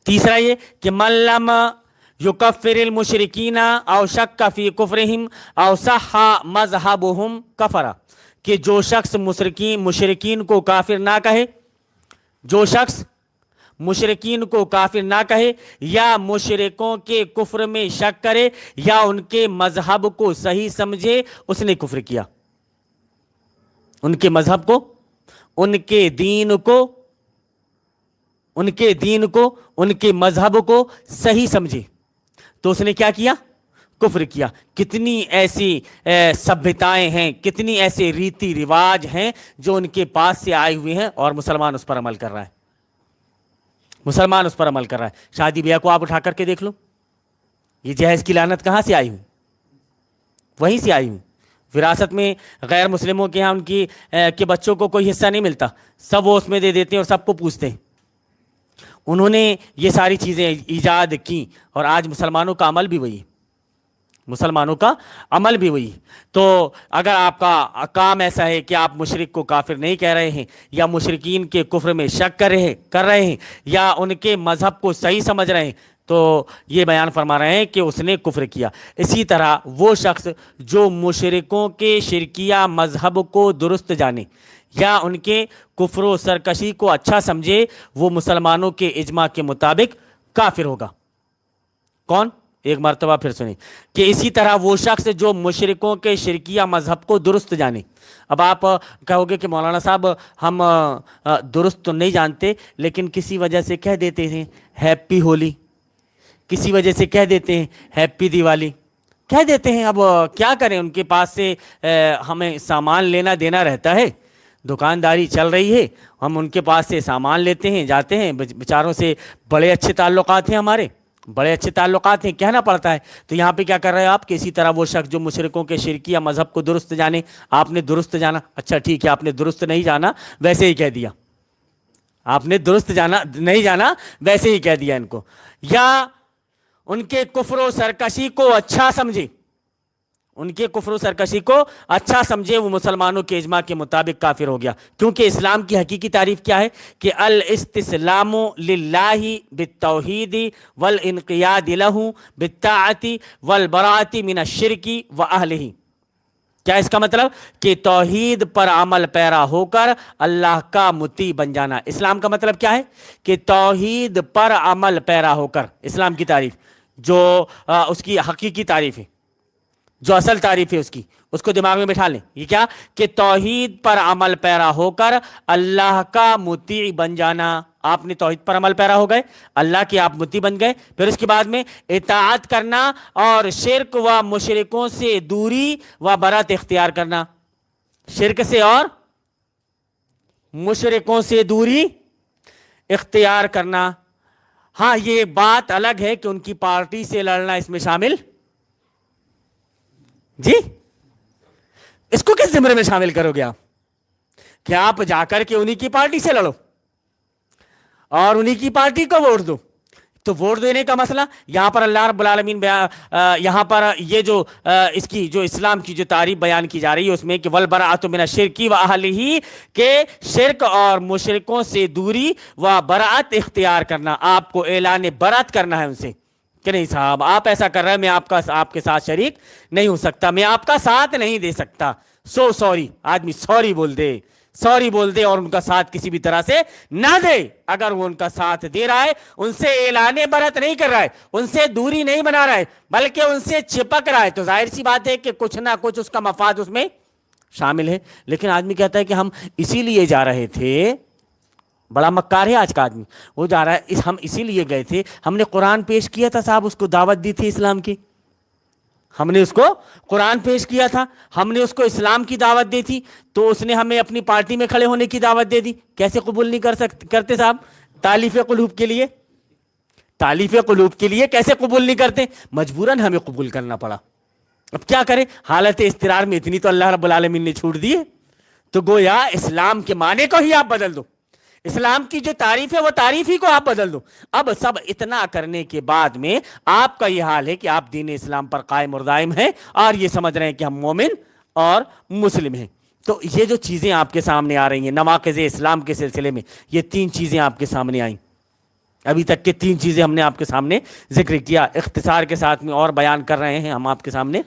तीसरा ये कि मल्लम युकफ्फिरिल मुशरिकीना औ शक्का फी कुफ्रिहिम औ सहा मज़हबुहुम कफरा, कि जो शख्स मुशरिकीन को काफिर ना कहे, जो शख्स मुशरिकीन को काफिर ना कहे या मुशरिकों के कुफ्र में शक करे या उनके मजहब को सही समझे, उसने कुफ्र किया। उनके मजहब को, उनके दीन को, उनके मजहब को सही समझे तो उसने क्या किया? कुफ्र किया। कितनी ऐसी सभ्यताएं हैं, कितनी ऐसे रीति रिवाज हैं जो उनके पास से आए हुए हैं और मुसलमान उस पर अमल कर रहा है, मुसलमान उस पर अमल कर रहा है। शादी ब्याह को आप उठा करके देख लो, ये जहेज की लानत कहाँ से आई हुई? वहीं से आई हुई। विरासत में गैर मुस्लिमों के यहाँ उनकी के बच्चों को कोई हिस्सा नहीं मिलता, सब वो उसमें दे देते हैं और सबको पूछते हैं। उन्होंने ये सारी चीज़ें ईजाद की और आज मुसलमानों का अमल भी वही, मुसलमानों का अमल भी वही। तो अगर आपका काम ऐसा है कि आप मुशरिक को काफिर नहीं कह रहे हैं या मुशरिकीन के कुफ्र में शक कर रहे हैं या उनके मजहब को सही समझ रहे हैं, तो ये बयान फरमा रहे हैं कि उसने कुफ्र किया। इसी तरह वो शख्स जो मुशरिकों के शिरकिया मजहब को दुरुस्त जाने या उनके कुफ्र सरकशी को अच्छा समझे, वो मुसलमानों के इजमा के मुताबिक काफिर होगा। कौन? एक मर्तबा फिर सुनिए कि इसी तरह वो शख्स जो मुशरिकों के शिरकिया मजहब को दुरुस्त जाने। अब आप कहोगे कि मौलाना साहब हम दुरुस्त तो नहीं जानते, लेकिन किसी वजह से कह देते हैं हैप्पी होली, किसी वजह से कह देते हैं हैप्पी दिवाली, कह देते हैं। अब क्या करें, उनके पास से हमें सामान लेना देना रहता है, दुकानदारी चल रही है, हम उनके पास से सामान लेते हैं, जाते हैं। बेचारों से बड़े अच्छे ताल्लुकात हैं हमारे, बड़े अच्छे ताल्लुकात हैं, कहना पड़ता है। तो यहाँ पे क्या कर रहे हैं आप कि इसी तरह वो शख्स जो मुशरिकों के शिरकिया मजहब को दुरुस्त जाने, आपने दुरुस्त जाना, अच्छा ठीक है, आपने दुरुस्त नहीं जाना वैसे ही कह दिया, आपने दुरुस्त जाना नहीं जाना वैसे ही कह दिया इनको। या उनके कुफ्र सरकशी को अच्छा समझे, उनके कुफ्र सरकशी को अच्छा समझे, वो मुसलमानों के इजमा के मुताबिक काफिर हो गया। क्योंकि इस्लाम की हकीकी तारीफ क्या है कि अल इस्तिस्लामु लिल्लाहि बित्तौहीदी वल इनक़ियादि लहू बित्ताअति वल बराअति मिनश शिरकी व अहलिही। क्या इसका मतलब? कि तौहीद पर अमल पैरा होकर अल्लाह का मुती बन जाना। इस्लाम का मतलब क्या है? कि तौहीद पर अमल पैरा होकर, इस्लाम की तारीफ जो उसकी हकीकी तारीफ है, जो असल तारीफ है उसकी, उसको दिमाग में बिठा लें। ये क्या? कि तौहीद पर अमल पैरा होकर अल्लाह का मुती बन जाना। आपने तौहीद पर अमल पैरा हो गए, अल्लाह के आप मुती बन गए। फिर उसके बाद में इताअत करना और शिर्क व मुशरिकों से दूरी व बरात इख्तियार करना। शिर्क से और मुशरिकों से दूरी इख्तियार करना। हाँ, ये बात अलग है कि उनकी पार्टी से लड़ना इसमें शामिल जी। इसको किस जिम्मे में शामिल करोगे आप? क्या आप जाकर के उन्हीं की पार्टी से लड़ो और उन्हीं की पार्टी को वोट दो? तो वोट देने का मसला यहां पर अल्लाह रब्बुल आलमीन यहां पर ये जो इसकी जो इस्लाम की जो तारीफ बयान की जा रही है उसमें कि वल बराअतु मिनश शिरकी व अहलिही, के शिरक और मुशरिकों से दूरी व बराअत इख्तियार करना। आपको ऐलान बरात करना है उनसे कि नहीं साहब आप ऐसा कर रहे हैं, मैं आपके साथ शरीक नहीं हो सकता, मैं आपका साथ नहीं दे सकता। सो सॉरी, आदमी सॉरी बोल दे, सॉरी बोल दे और उनका साथ किसी भी तरह से ना दे। अगर वो उनका साथ दे रहा है, उनसे ऐलान बरत नहीं कर रहा है, उनसे दूरी नहीं बना रहा है, बल्कि उनसे चिपक रहा है, तो जाहिर सी बात है कि कुछ ना कुछ उसका मफाद उसमें शामिल है। लेकिन आदमी कहता है कि हम इसीलिए जा रहे थे, बड़ा मक्कार है आज का आदमी, वो जा रहा है हम इसीलिए गए थे, हमने कुरान पेश किया था साहब, उसको दावत दी थी इस्लाम की, हमने उसको कुरान पेश किया था, हमने उसको इस्लाम की दावत दी थी, तो उसने हमें अपनी पार्टी में खड़े होने की दावत दे दी। कैसे कबूल नहीं करते साहब? तालीफ कुलूब के लिए, तालीफ कुलूब के लिए कैसे कबूल नहीं करते? मजबूरन हमें कबूल करना पड़ा। अब क्या करें, हालत इस्तिरार में इतनी तो अल्लाह रब्बुल आलमीन ने छूट दी है, तो गोया इस्लाम के माने को ही आप बदल दो, इस्लाम की जो तारीफ है वो तारीफ ही को आप बदल दो। अब सब इतना करने के बाद में आपका ये हाल है कि आप दीन इस्लाम पर कायम और दायम हैं और ये समझ रहे हैं कि हम मोमिन और मुस्लिम हैं। तो ये जो चीजें आपके सामने आ रही हैं नवाक़िज़ इस्लाम के सिलसिले में, ये 3 चीजें आपके सामने आई। ابھی تک کے 3 چیزیں ہم نے آپ کے سامنے ذکر کیا، اختصار کے ساتھ میں اور بیان کر رہے ہیں ہم آپ کے سامنے.